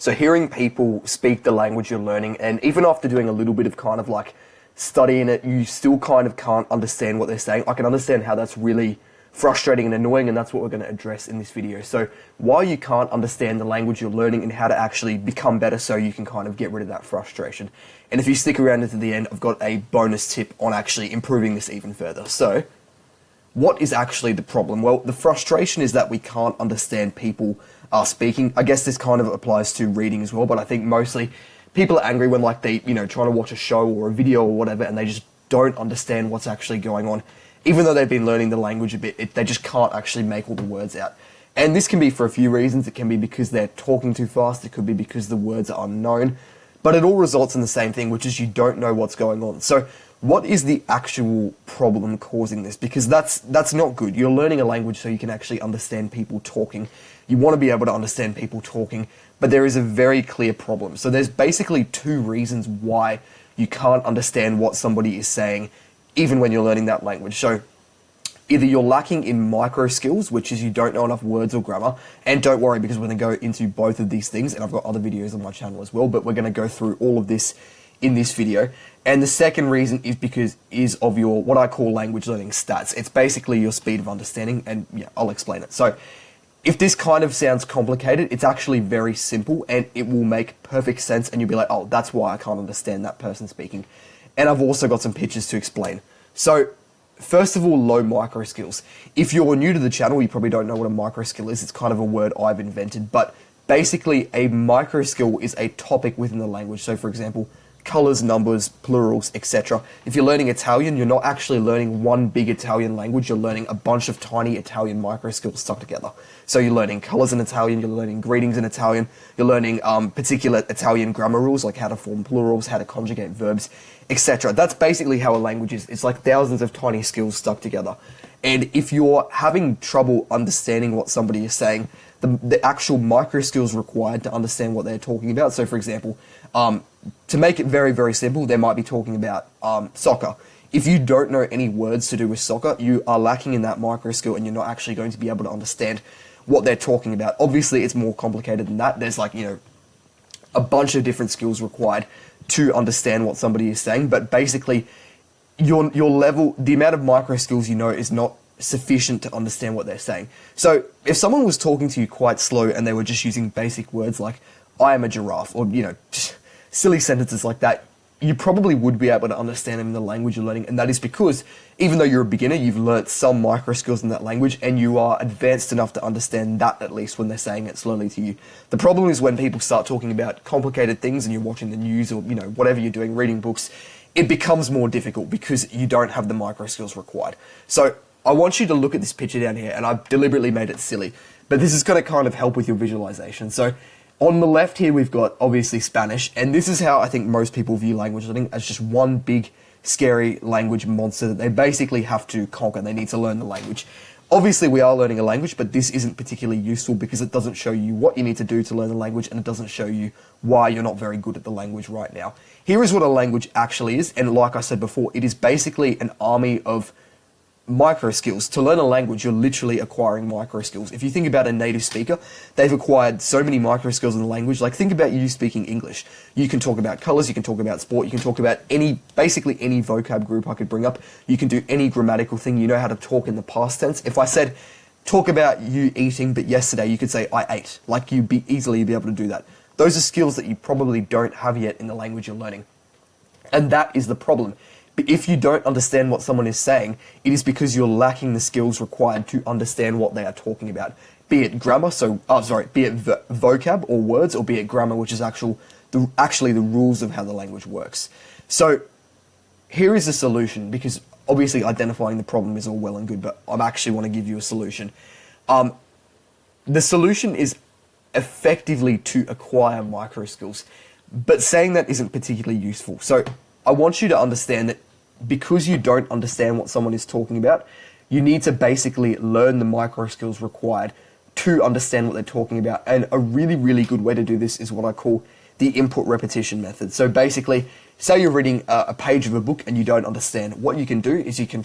So hearing people speak the language you're learning, and even after doing a little bit of kind of like studying it, you still kind of can't understand what they're saying. I can understand how that's really frustrating and annoying, and that's what we're going to address in this video. So why you can't understand the language you're learning and how to actually become better so you can kind of get rid of that frustration. And if you stick around into the end, I've got a bonus tip on actually improving this even further. So what is actually the problem? Well, the frustration is that we can't understand people speaking. I guess this kind of applies to reading as well, but I think mostly people are angry when like they, trying to watch a show or a video or whatever, and they just don't understand what's actually going on. Even though they've been learning the language a bit, they just can't actually make all the words out. And this can be for a few reasons. It can be because they're talking too fast. It could be because the words are unknown. But it all results in the same thing, which is you don't know what's going on. So what is the actual problem causing this? Because that's not good. You're learning a language so you can actually understand people talking. You want to be able to understand people talking, but there is a very clear problem. So there's basically two reasons why you can't understand what somebody is saying, even when you're learning that language. So either you're lacking in micro skills, which is you don't know enough words or grammar, and don't worry because we're going to go into both of these things, and I've got other videos on my channel as well, but we're going to go through all of this in this video. And the second reason is of your, what I call language learning stats. It's basically your speed of understanding, and yeah, I'll explain it. So if this kind of sounds complicated, it's actually very simple, and it will make perfect sense, and you'll be like, oh, that's why I can't understand that person speaking. And I've also got some pictures to explain. So first of all, low micro skills. If you're new to the channel, you probably don't know what a micro skill is. It's kind of a word I've invented, but basically a micro skill is a topic within the language. So for example, colors, numbers, plurals, etc. If you're learning Italian, you're not actually learning one big Italian language, you're learning a bunch of tiny Italian micro skills stuck together. So you're learning colors in Italian, you're learning greetings in Italian, you're learning particular Italian grammar rules, like how to form plurals, how to conjugate verbs, etc. That's basically how a language is. It's like thousands of tiny skills stuck together. And if you're having trouble understanding what somebody is saying, the actual micro skills required to understand what they're talking about. So for example, to make it very, very simple, they might be talking about soccer. If you don't know any words to do with soccer, you are lacking in that micro skill, and you're not actually going to be able to understand what they're talking about. Obviously, it's more complicated than that. There's like, a bunch of different skills required to understand what somebody is saying, but basically your level, the amount of micro skills you know is not sufficient to understand what they're saying. So if someone was talking to you quite slow and they were just using basic words like I am a giraffe, or just silly sentences like that, you probably would be able to understand them in the language you're learning. And that is because even though you're a beginner, you've learnt some micro skills in that language, and you are advanced enough to understand that, at least when they're saying it slowly to you. The problem is when people start talking about complicated things and you're watching the news or whatever you're doing, reading books, it becomes more difficult because you don't have the micro skills required. So I want you to look at this picture down here, and I've deliberately made it silly, but this is going to kind of help with your visualization. So on the left here, we've got obviously Spanish, and this is how I think most people view language learning, as just one big, scary language monster that they basically have to conquer. They need to learn the language. Obviously, we are learning a language, but this isn't particularly useful because it doesn't show you what you need to do to learn the language, and it doesn't show you why you're not very good at the language right now. Here is what a language actually is, and like I said before, it is basically an army of micro skills. To learn a language, you're literally acquiring micro skills. If you think about a native speaker, they've acquired so many micro skills in the language. Like, think about you speaking English. You can talk about colors, you can talk about sport, you can talk about basically any vocab group I could bring up. You can do any grammatical thing. You know how to talk in the past tense. If I said, talk about you eating, but yesterday, you could say, I ate. Like, you'd easily be able to do that. Those are skills that you probably don't have yet in the language you're learning. And that is the problem. But if you don't understand what someone is saying, it is because you're lacking the skills required to understand what they are talking about. Be it grammar, be it vocab or words, or be it grammar, which is actually the rules of how the language works. So here is a solution, because obviously identifying the problem is all well and good, but I actually want to give you a solution. The solution is effectively to acquire micro skills, but saying that isn't particularly useful. So I want you to understand that because you don't understand what someone is talking about, you need to basically learn the micro skills required to understand what they're talking about. And a really, really good way to do this is what I call the input repetition method. So basically, say you're reading a page of a book and you don't understand. What you can do is you can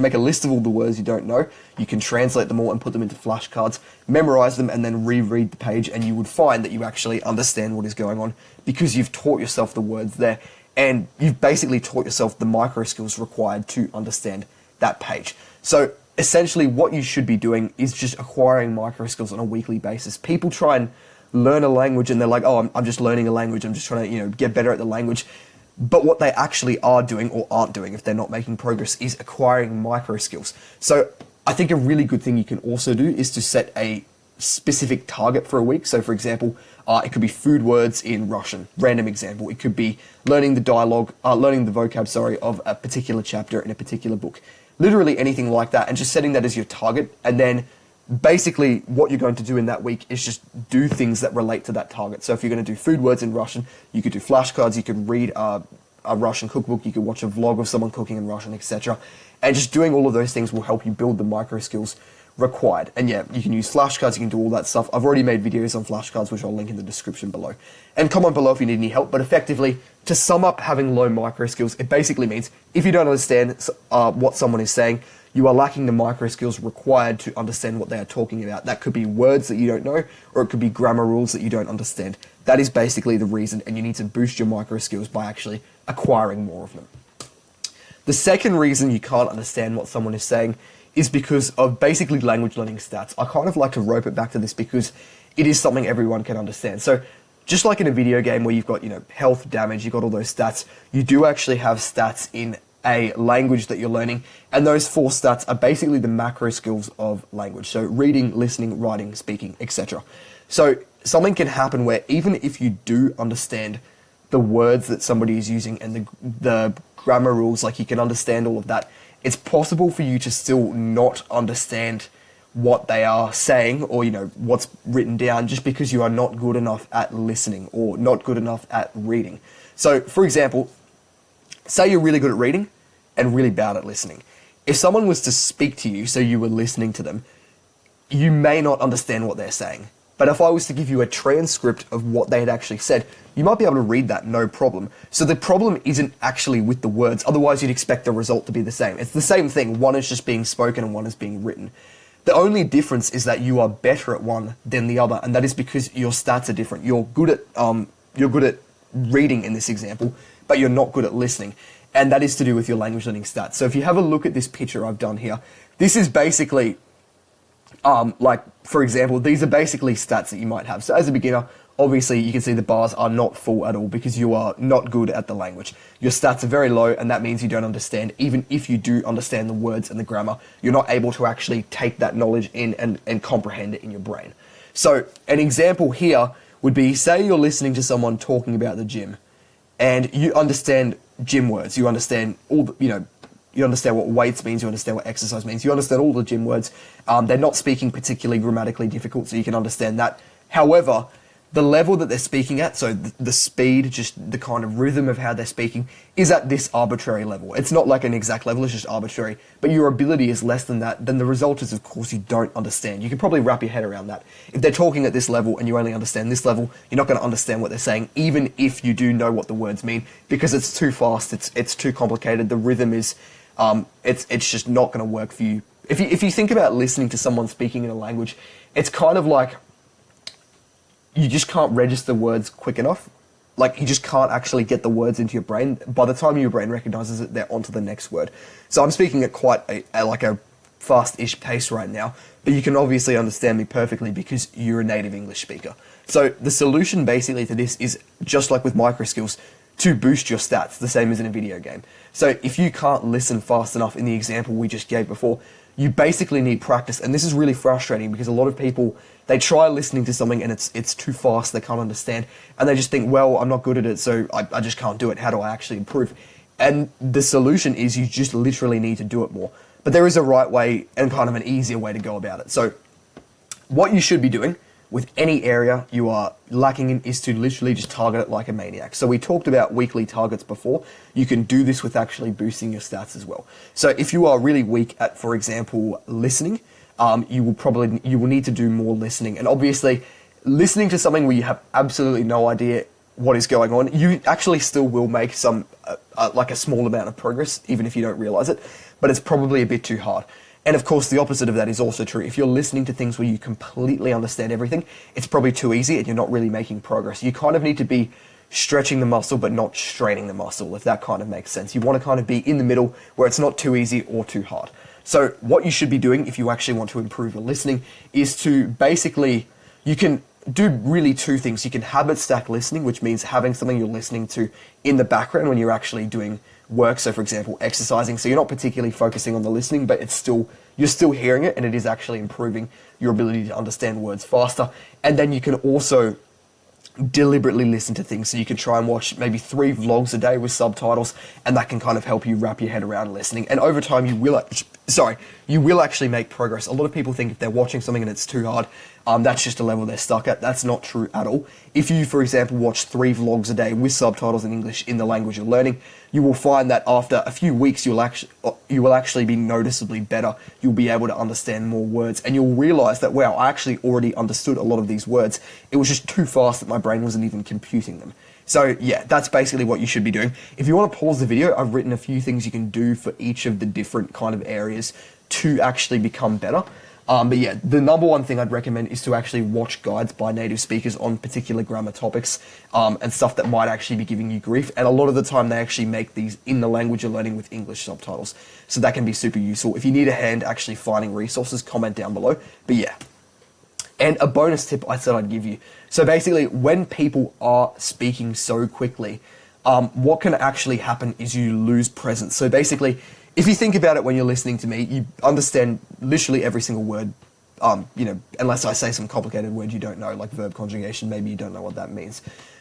make a list of all the words you don't know, you can translate them all and put them into flashcards, memorize them, and then reread the page, and you would find that you actually understand what is going on because you've taught yourself the words there, and you've basically taught yourself the micro skills required to understand that page. So essentially what you should be doing is just acquiring micro skills on a weekly basis. People try and learn a language and they're like, oh, I'm just learning a language, I'm just trying to, get better at the language. But what they actually are doing or aren't doing, if they're not making progress, is acquiring micro skills. So I think a really good thing you can also do is to set a specific target for a week. So for example, it could be food words in Russian, random example. It could be learning the vocab, of a particular chapter in a particular book. Literally anything like that, and just setting that as your target, and then basically what you're going to do in that week is just do things that relate to that target. So if you're going to do food words in Russian, you could do flashcards, you could read a Russian cookbook, you could watch a vlog of someone cooking in Russian, etc. And just doing all of those things will help you build the micro skills required. And yeah, you can use flashcards, you can do all that stuff. I've already made videos on flashcards, which I'll link in the description below. And comment below if you need any help. But effectively, to sum up having low micro skills, it basically means if you don't understand what someone is saying, you are lacking the micro skills required to understand what they are talking about. That could be words that you don't know, or it could be grammar rules that you don't understand. That is basically the reason, and you need to boost your micro skills by actually acquiring more of them. The second reason you can't understand what someone is saying is because of basically language learning stats. I kind of like to rope it back to this because it is something everyone can understand. So just like in a video game where you've got, health, damage, you've got all those stats, you do actually have stats in a language that you're learning, and those 4 stats are basically the macro skills of language. So reading, listening, writing, speaking, etc. So something can happen where even if you do understand the words that somebody is using and the grammar rules, like you can understand all of that, it's possible for you to still not understand what they are saying or, what's written down, just because you are not good enough at listening or not good enough at reading. So for example, say you're really good at reading and really bad at listening. If someone was to speak to you, so you were listening to them, you may not understand what they're saying. But if I was to give you a transcript of what they had actually said, you might be able to read that, no problem. So the problem isn't actually with the words, otherwise you'd expect the result to be the same. It's the same thing, one is just being spoken and one is being written. The only difference is that you are better at one than the other, and that is because your stats are different. You're good at reading in this example, but you're not good at listening. And that is to do with your language learning stats. So if you have a look at this picture I've done here, this is basically, for example, these are basically stats that you might have. So as a beginner, obviously you can see the bars are not full at all because you are not good at the language. Your stats are very low, and that means you don't understand. Even if you do understand the words and the grammar, you're not able to actually take that knowledge in and comprehend it in your brain. So an example here would be, say you're listening to someone talking about the gym, and you understand gym words, you understand all the, you understand what weights means, you understand what exercise means, you understand all the gym words. They're not speaking particularly grammatically difficult, so you can understand that. However, the level that they're speaking at, so the speed, just the kind of rhythm of how they're speaking, is at this arbitrary level. It's not like an exact level, it's just arbitrary. But your ability is less than that, then the result is, of course, you don't understand. You can probably wrap your head around that. If they're talking at this level and you only understand this level, you're not going to understand what they're saying, even if you do know what the words mean, because it's too fast, it's too complicated, the rhythm is, it's just not going to work for you. If you think about listening to someone speaking in a language, it's kind of like, you just can't register words quick enough. Like, you just can't actually get the words into your brain. By the time your brain recognizes it, they're onto the next word. So I'm speaking at quite a fast-ish pace right now, but you can obviously understand me perfectly because you're a native English speaker. So the solution basically to this is, just like with micro skills, to boost your stats, the same as in a video game. So if you can't listen fast enough in the example we just gave before, you basically need practice. And this is really frustrating because a lot of people, they try listening to something and it's too fast, they can't understand, and they just think, well, I'm not good at it, so I just can't do it. How do I actually improve? And the solution is you just literally need to do it more. But there is a right way and kind of an easier way to go about it. So what you should be doing with any area you are lacking in is to literally just target it like a maniac. So we talked about weekly targets before. You can do this with actually boosting your stats as well. So if you are really weak at, for example, listening, you will need to do more listening. And obviously, listening to something where you have absolutely no idea what is going on, you actually still will make some, like a small amount of progress, even if you don't realize it, but it's probably a bit too hard. And of course, the opposite of that is also true. If you're listening to things where you completely understand everything, it's probably too easy and you're not really making progress. You kind of need to be stretching the muscle, but not straining the muscle, if that kind of makes sense. You want to kind of be in the middle where it's not too easy or too hard. So what you should be doing if you actually want to improve your listening is to basically, you can do really two things. You can habit stack listening, which means having something you're listening to in the background when you're actually doing work. So for example, exercising. So you're not particularly focusing on the listening, but you're still hearing it, and it is actually improving your ability to understand words faster. And then you can also deliberately listen to things. So you can try and watch maybe 3 vlogs a day with subtitles, and that can kind of help you wrap your head around listening. And over time, you will actually make progress. A lot of people think if they're watching something and it's too hard, that's just a level they're stuck at. That's not true at all. If you, for example, watch 3 vlogs a day with subtitles in English in the language you're learning, you will find that after a few weeks, you will actually be noticeably better. You'll be able to understand more words, and you'll realize that, wow, I actually already understood a lot of these words. It was just too fast that my brain wasn't even computing them. So yeah, that's basically what you should be doing. If you want to pause the video, I've written a few things you can do for each of the different kind of areas to actually become better. But yeah, the number one thing I'd recommend is to actually watch guides by native speakers on particular grammar topics, and stuff that might actually be giving you grief. And a lot of the time they actually make these in the language you're learning with English subtitles. So that can be super useful. If you need a hand actually finding resources, comment down below. But yeah. And a bonus tip I said I'd give you. So basically, when people are speaking so quickly, what can actually happen is you lose presence. So basically, if you think about it when you're listening to me, you understand literally every single word, unless I say some complicated word you don't know, like verb conjugation, maybe you don't know what that means.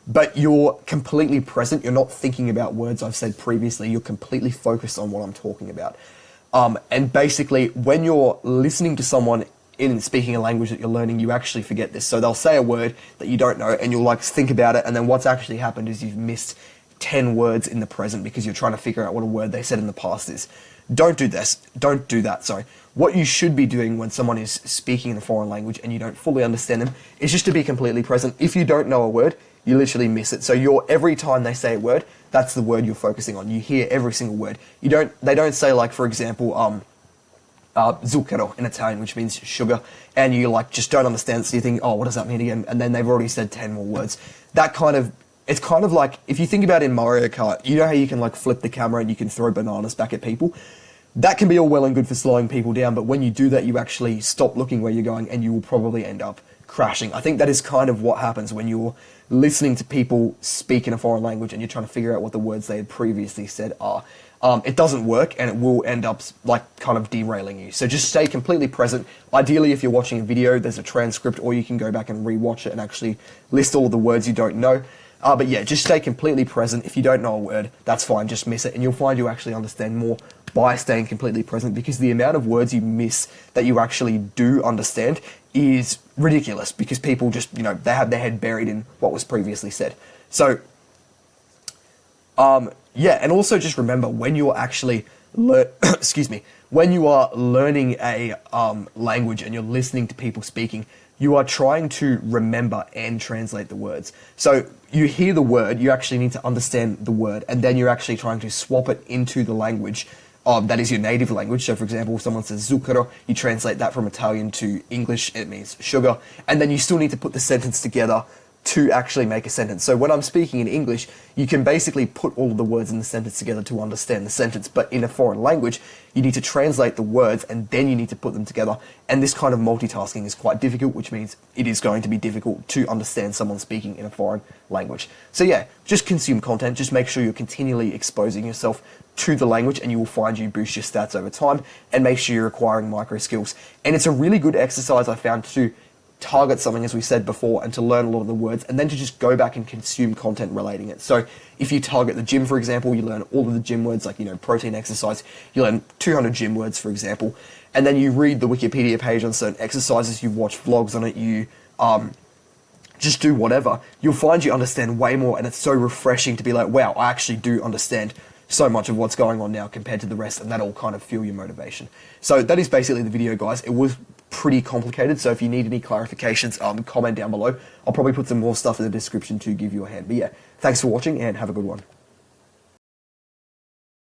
But you're completely present. You're not thinking about words I've said previously. You're completely focused on what I'm talking about. And basically, when you're listening to someone in speaking a language that you're learning, you actually forget this. So they'll say a word that you don't know, and you'll like think about it, and then what's actually happened is you've missed 10 words in the present because you're trying to figure out what a word they said in the past is. Don't do that, sorry. What you should be doing when someone is speaking in a foreign language and you don't fully understand them is just to be completely present. If you don't know a word, you literally miss it. So every time they say a word, that's the word you're focusing on. You hear every single word. They don't say, like, for example, zucchero in Italian, which means sugar, and you just don't understand, so you think, oh, what does that mean again? And then they've already said 10 more words. It's kind of like, if you think about it in Mario Kart, you know how you can flip the camera and you can throw bananas back at people? That can be all well and good for slowing people down, but when you do that, you actually stop looking where you're going and you will probably end up crashing. I think that is kind of what happens when you're listening to people speak in a foreign language and you're trying to figure out what the words they had previously said are. It doesn't work, and it will end up kind of derailing you. So just stay completely present. Ideally, if you're watching a video, there's a transcript, or you can go back and rewatch it and actually list all of the words you don't know. But yeah, just stay completely present. If you don't know a word, that's fine, just miss it, and you'll find you actually understand more by staying completely present, because the amount of words you miss that you actually do understand is ridiculous, because people just, they have their head buried in what was previously said. So, yeah, and also just remember, when you're actually when you are learning a language and you're listening to people speaking, you are trying to remember and translate the words. So you hear the word, you actually need to understand the word, and then you're actually trying to swap it into the language that is your native language. So for example, if someone says zucchero, you translate that from Italian to English, it means sugar, and then you still need to put the sentence together to actually make a sentence. So when I'm speaking in English, you can basically put all of the words in the sentence together to understand the sentence, but in a foreign language, you need to translate the words and then you need to put them together. And this kind of multitasking is quite difficult, which means it is going to be difficult to understand someone speaking in a foreign language. So yeah, just consume content, just make sure you're continually exposing yourself to the language, and you will find you boost your stats over time, and make sure you're acquiring micro skills. And it's a really good exercise I found to target something, as we said before, and to learn a lot of the words, and then to just go back and consume content relating it. So if you target the gym, for example, you learn all of the gym words, like, protein, exercise, you learn 200 gym words, for example, and then you read the Wikipedia page on certain exercises, you watch vlogs on it, you just do whatever, you'll find you understand way more, and it's so refreshing to be like, wow, I actually do understand so much of what's going on now compared to the rest, and that'll kind of fuel your motivation. So that is basically the video, guys. It was pretty complicated. So if you need any clarifications, comment down below. I'll probably put some more stuff in the description to give you a hand. But yeah, thanks for watching and have a good one.